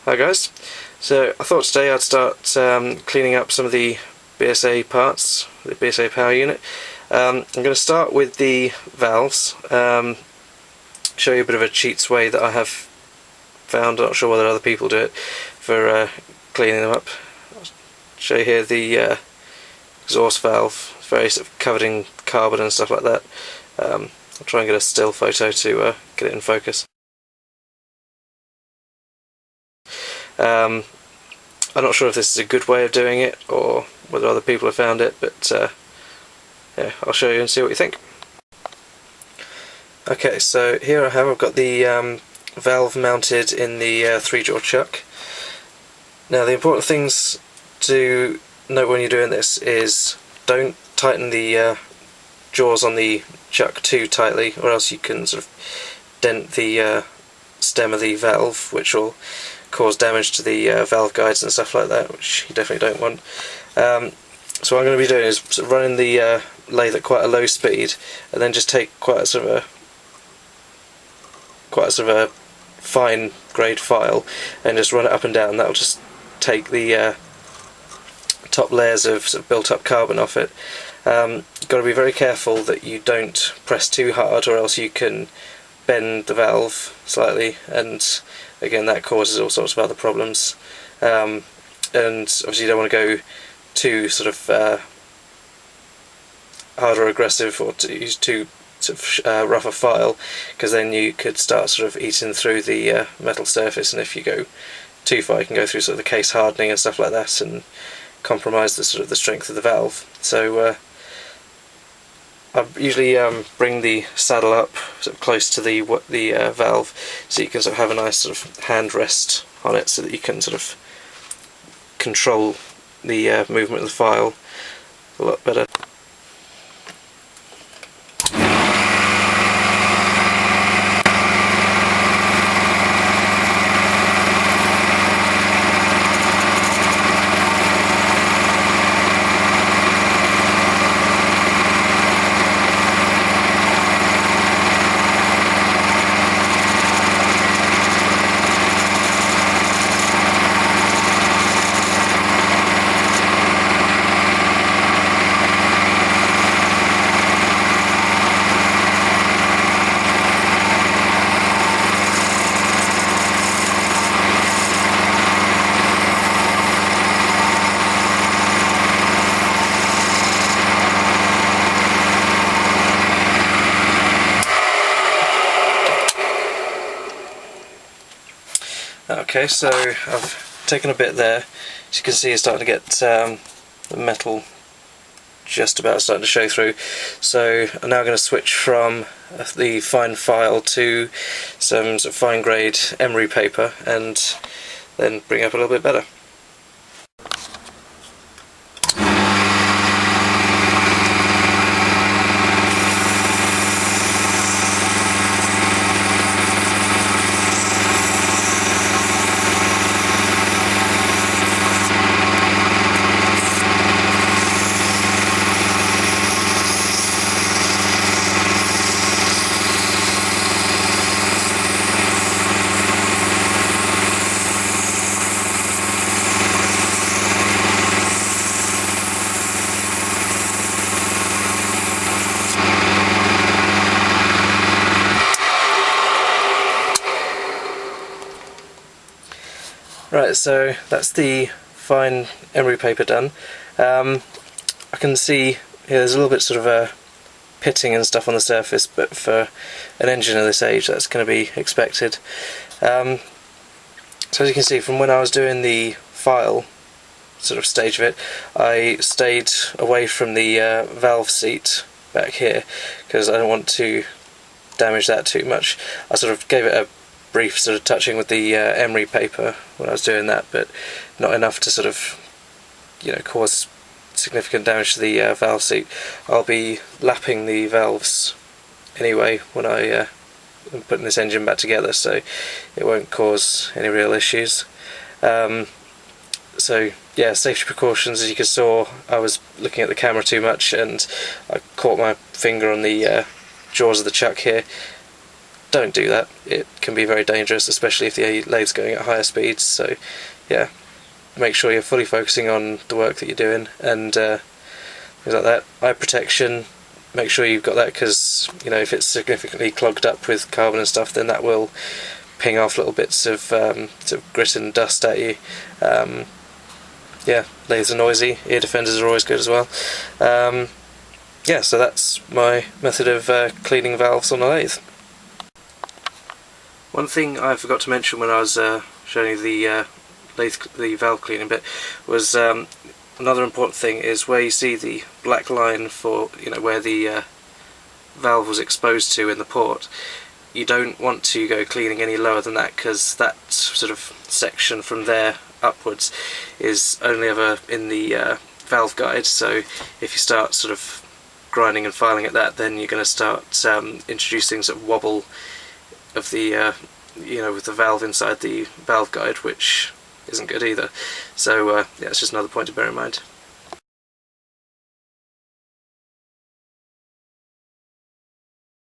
Hi guys, so I thought today I'd start cleaning up some of the BSA parts, the BSA power unit. I'm going to start with the valves, show you a bit of a cheats way that I have found. I'm not sure whether other people do it for cleaning them up. I'll show you here the exhaust valve, it's very sort of covered in carbon and stuff like that. I'll try and get a still photo to get it in focus. I'm not sure if this is a good way of doing it or whether other people have found it, but yeah, I'll show you and see what you think. Okay, so here I've got the valve mounted in the 3-jaw chuck. Now the important things to note when you're doing this is don't tighten the jaws on the chuck too tightly, or else you can sort of dent the stem of the valve, which will cause damage to the valve guides and stuff like that, which you definitely don't want. So what I'm going to be doing is sort of running the lathe at quite a low speed, and then just take quite a sort of a fine grade file and just run it up and down. That'll just take the top layers of sort of built up carbon off it. You've got to be very careful that you don't press too hard, or else you can bend the valve slightly, and again that causes all sorts of other problems. And obviously you don't want to go too sort of hard or aggressive, or to use too sort of rough a file, because then you could start sort of eating through the metal surface, and if you go too far you can go through sort of the case hardening and stuff like that and compromise the sort of the strength of the valve. So I usually bring the saddle up sort of close to the valve, so you can sort of have a nice sort of hand rest on it, so that you can sort of control the movement of the file a lot better. Okay, so I've taken a bit there. As you can see, it's starting to get the metal just about starting to show through. So I'm now going to switch from the fine file to some sort of fine grade emery paper, and then bring it up a little bit better. Right, so that's the fine emery paper done. I can see here there's a little bit sort of a pitting and stuff on the surface, but for an engine of this age that's going to be expected. So as you can see, from when I was doing the file sort of stage of it, I stayed away from the valve seat back here, because I don't want to damage that too much. I sort of gave it a brief sort of touching with the emery paper when I was doing that, but not enough to sort of, you know, cause significant damage to the valve seat. I'll be lapping the valves anyway when I am putting this engine back together, so it won't cause any real issues. So yeah, safety precautions. As you saw, I was looking at the camera too much and I caught my finger on the jaws of the chuck here. don't do that. It can be very dangerous, especially if the lathe's going at higher speeds. So yeah, make sure you're fully focusing on the work that you're doing, and things like that. Eye protection, make sure you've got that, because you know, if it's significantly clogged up with carbon and stuff, then that will ping off little bits of sort of grit and dust at you. Yeah, lathes are noisy, ear defenders are always good as well. Yeah, so that's my method of cleaning valves on a lathe. One thing I forgot to mention when I was showing you the valve cleaning bit was another important thing is where you see the black line for, you know, where the valve was exposed to in the port. You don't want to go cleaning any lower than that, because that sort of section from there upwards is only ever in the valve guide. So if you start sort of grinding and filing at that, then you're going to start introducing sort of wobble of the you know, with the valve inside the valve guide, which isn't good either. So yeah, it's just another point to bear in mind.